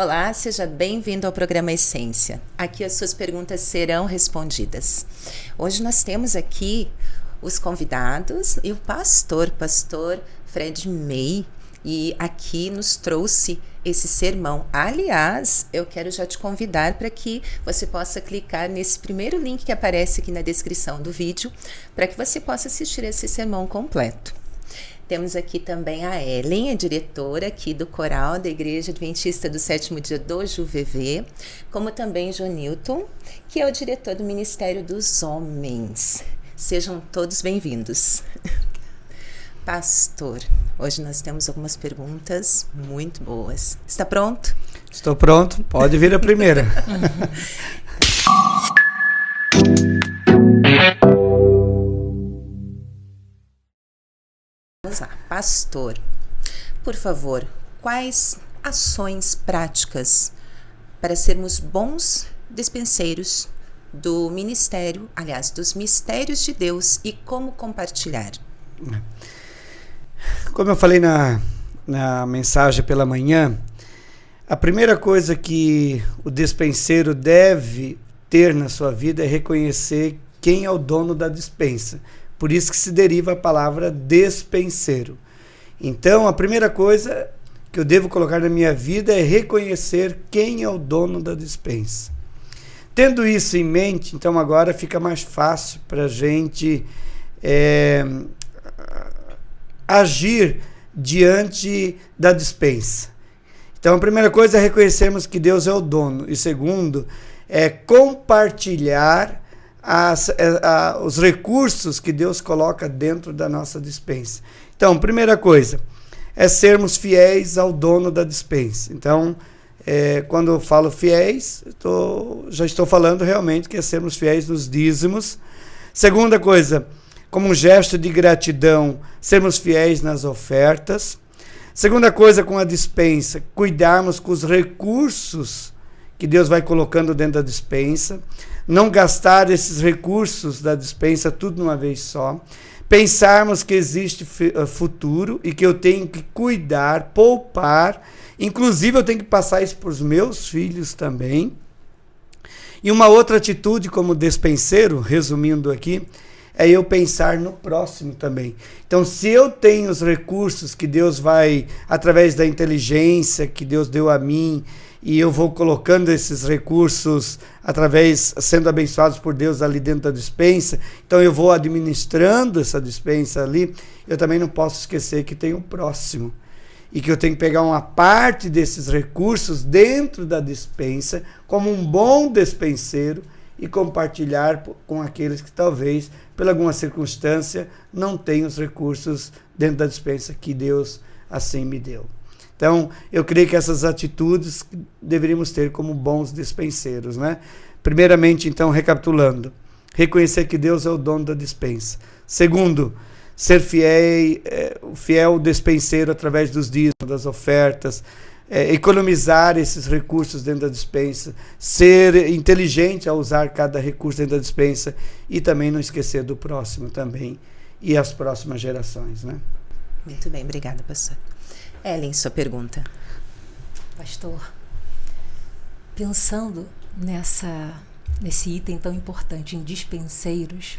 Olá, seja bem-vindo ao programa Essência. Aqui as suas perguntas serão respondidas. Hoje nós temos aqui os convidados e o pastor Fred May, e aqui nos trouxe esse sermão. Aliás, eu quero já te convidar para que você possa clicar nesse primeiro link que aparece aqui na descrição do vídeo, para que você possa assistir esse sermão completo. Temos aqui também a Ellen, a diretora aqui do coral da Igreja Adventista do Sétimo Dia do Juvevê, como também Jonilton, que é o diretor do Ministério dos Homens. Sejam todos bem-vindos. Pastor, hoje nós temos algumas perguntas muito boas. Está pronto? Estou pronto, pode vir a primeira. Vamos lá, pastor, por favor, quais ações práticas para sermos bons dispenseiros do ministério, aliás, dos mistérios de Deus e como compartilhar? Como eu falei na mensagem pela manhã, a primeira coisa que o despenseiro deve ter na sua vida é reconhecer quem é o dono da despensa. Por isso que se deriva a palavra despenseiro. Então, a primeira coisa que eu devo colocar na minha vida é reconhecer quem é o dono da despensa. Tendo isso em mente, então agora fica mais fácil para a gente agir diante da despensa. Então, a primeira coisa é reconhecermos que Deus é o dono. E segundo, é compartilhar os recursos que Deus coloca dentro da nossa despensa. Então, primeira coisa é sermos fiéis ao dono da despensa. Então, quando eu falo fiéis, já estou falando realmente que é sermos fiéis nos dízimos. Segunda coisa, como um gesto de gratidão, sermos fiéis nas ofertas. Segunda coisa, com a despensa, cuidarmos com os recursos que Deus vai colocando dentro da despensa. Não gastar esses recursos da despensa tudo de uma vez só. Pensarmos que existe futuro e que eu tenho que cuidar, poupar. Inclusive, eu tenho que passar isso para os meus filhos também. E uma outra atitude como despenseiro, resumindo aqui, é eu pensar no próximo também. Então, se eu tenho os recursos que Deus vai, através da inteligência que Deus deu a mim, e eu vou colocando esses recursos sendo abençoados por Deus ali dentro da despensa, então eu vou administrando essa despensa ali, eu também não posso esquecer que tem o próximo, e que eu tenho que pegar uma parte desses recursos dentro da despensa, como um bom despenseiro, e compartilhar com aqueles que talvez, por alguma circunstância, não tenham os recursos dentro da despensa que Deus assim me deu. Então, eu creio que essas atitudes deveríamos ter como bons despenseiros, né? Primeiramente, então, recapitulando, reconhecer que Deus é o dono da despensa. Segundo, ser fiel despenseiro através dos dízimos, das ofertas, economizar esses recursos dentro da despensa, ser inteligente ao usar cada recurso dentro da despensa e também não esquecer do próximo também e as próximas gerações, né? Muito bem, obrigada, pastor. Ellen, sua pergunta. Pastor, pensando nesse item tão importante em dispenseiros,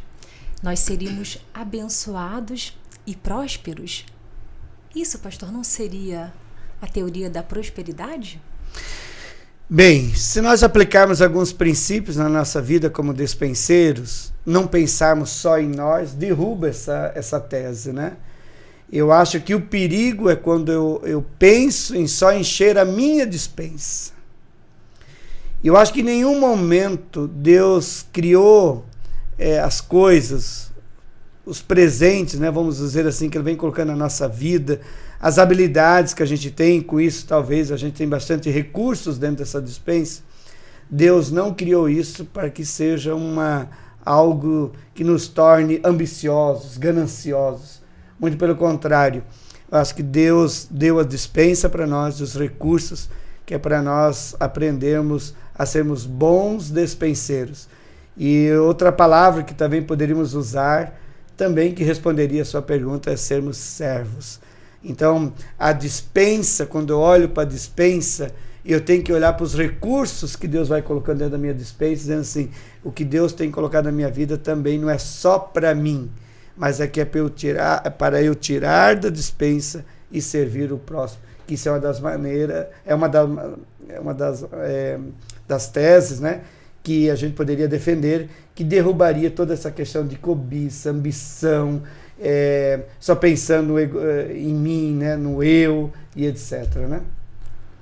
nós seríamos abençoados e prósperos? Isso, pastor, não seria a teoria da prosperidade? Bem, se nós aplicarmos alguns princípios na nossa vida como despenseiros, não pensarmos só em nós, derruba essa tese, né? Eu acho que o perigo é quando eu penso em só encher a minha despensa. Eu acho que em nenhum momento Deus criou as coisas, os presentes, né, vamos dizer assim, que Ele vem colocando na nossa vida, as habilidades que a gente tem, com isso talvez a gente tem bastante recursos dentro dessa despensa. Deus não criou isso para que seja algo que nos torne ambiciosos, gananciosos. Muito pelo contrário, eu acho que Deus deu a despensa para nós, os recursos, que é para nós aprendermos a sermos bons despenseiros. E outra palavra que também poderíamos usar, também que responderia a sua pergunta, é sermos servos. Então, a despensa, quando eu olho para a despensa, E eu tenho que olhar para os recursos que Deus vai colocando dentro da minha despensa, dizendo assim, o que Deus tem colocado na minha vida também não é só para mim, mas é que é para eu tirar da despensa e servir o próximo. Que isso é uma das maneiras, das teses, né, que a gente poderia defender, que derrubaria toda essa questão de cobiça, ambição, só pensando em mim, né, no eu e etc. Né?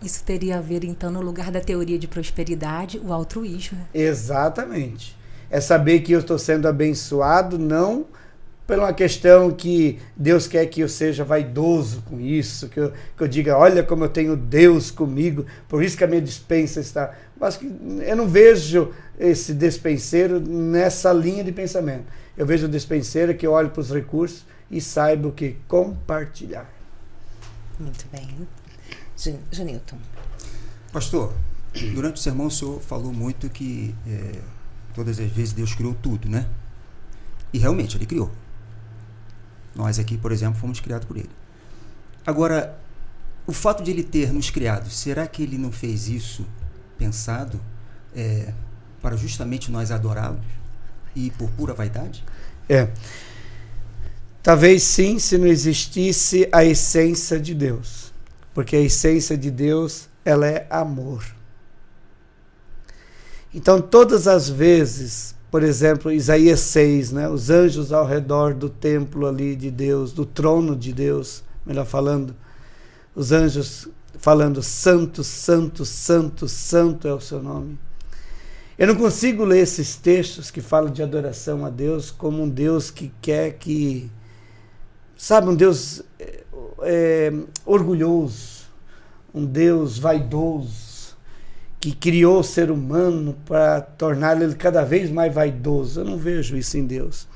Isso teria a ver, então, no lugar da teoria de prosperidade, o altruísmo. Exatamente. É saber que eu estou sendo abençoado, não por uma questão que Deus quer que eu seja vaidoso com isso, que eu diga, olha como eu tenho Deus comigo, por isso que a minha despensa está... Mas eu não vejo esse despenseiro nessa linha de pensamento. Eu vejo o despenseiro que olha para os recursos e saiba o que compartilhar. Muito bem. Janilton. Pastor, durante o sermão o senhor falou muito que todas as vezes Deus criou tudo, né? E realmente Ele criou. Nós aqui, por exemplo, fomos criados por Ele. Agora, o fato de Ele ter nos criado, será que Ele não fez isso pensado para justamente nós adorá-los e por pura vaidade? Talvez sim, se não existisse a essência de Deus. Porque a essência de Deus, ela é amor. Então, todas as vezes, por exemplo, Isaías 6, né, os anjos ao redor do templo ali de Deus, do trono de Deus, melhor falando, os anjos falando santo, santo, santo, santo é o seu nome. Eu não consigo ler esses textos que falam de adoração a Deus como um Deus que quer que, sabe, um Deus orgulhoso, um Deus vaidoso, que criou o ser humano para tornar ele cada vez mais vaidoso. Eu não vejo isso em Deus,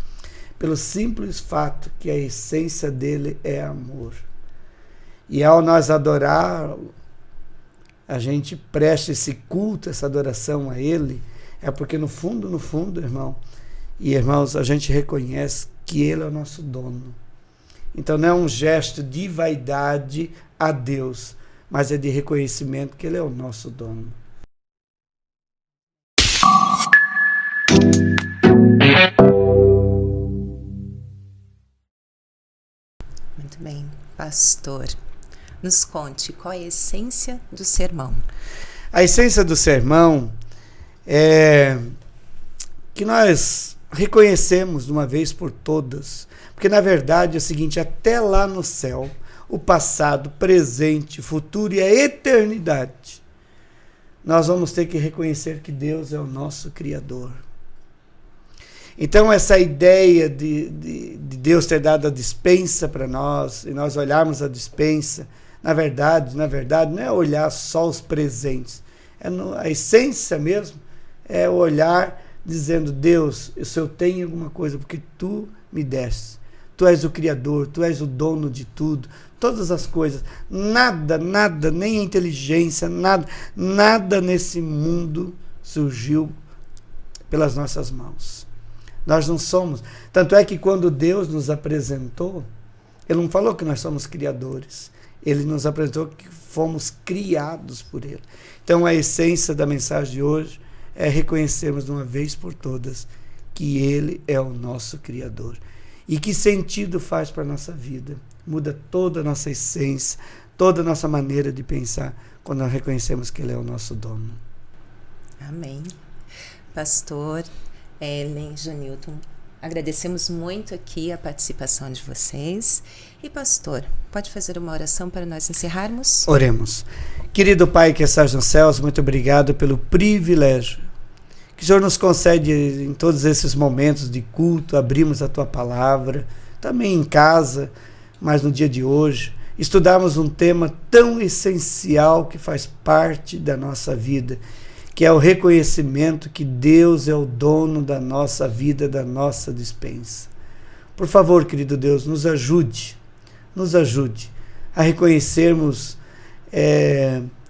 pelo simples fato que a essência dele é amor. E ao nós adorá-lo, a gente presta esse culto, essa adoração a ele, é porque no fundo, irmão e irmãos, a gente reconhece que ele é o nosso dono. Então não é um gesto de vaidade a Deus, mas é de reconhecimento que ele é o nosso dono. Muito bem. Pastor, nos conte qual é a essência do sermão. A essência do sermão é que nós reconhecemos de uma vez por todas, porque na verdade é o seguinte, até lá no céu, o passado, presente, futuro e a eternidade, nós vamos ter que reconhecer que Deus é o nosso Criador. Então essa ideia de Deus ter dado a despensa para nós, e nós olharmos a despensa, na verdade, não é olhar só os presentes, a essência mesmo é olhar dizendo, Deus, se eu tenho alguma coisa, porque Tu me deste, Tu és o Criador, Tu és o dono de tudo, todas as coisas, nada, nem a inteligência, nada nesse mundo surgiu pelas nossas mãos. Nós não somos. Tanto é que quando Deus nos apresentou, Ele não falou que nós somos criadores. Ele nos apresentou que fomos criados por Ele. Então a essência da mensagem de hoje é reconhecermos de uma vez por todas que Ele é o nosso Criador. E que sentido faz para a nossa vida? Muda toda a nossa essência, toda a nossa maneira de pensar, quando nós reconhecemos que Ele é o nosso dono. Amém. Pastor, Ellen, Janilton, agradecemos muito aqui a participação de vocês. E pastor, pode fazer uma oração para nós encerrarmos? Oremos. Querido Pai que estás nos céus, muito obrigado pelo privilégio que o Senhor nos concede em todos esses momentos de culto, abrimos a Tua palavra, também em casa, mas no dia de hoje, estudarmos um tema tão essencial que faz parte da nossa vida, que é o reconhecimento que Deus é o dono da nossa vida, da nossa despensa. Por favor, querido Deus, nos ajude a reconhecermos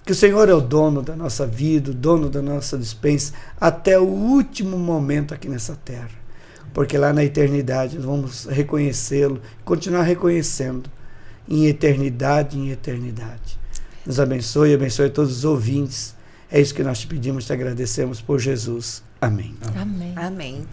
que o Senhor é o dono da nossa vida, o dono da nossa despensa, até o último momento aqui nessa terra. Porque lá na eternidade nós vamos reconhecê-lo, continuar reconhecendo, em eternidade em eternidade. nos abençoe, abençoe todos os ouvintes. É isso que nós te pedimos, te agradecemos por Jesus. Amém. Amém. Amém.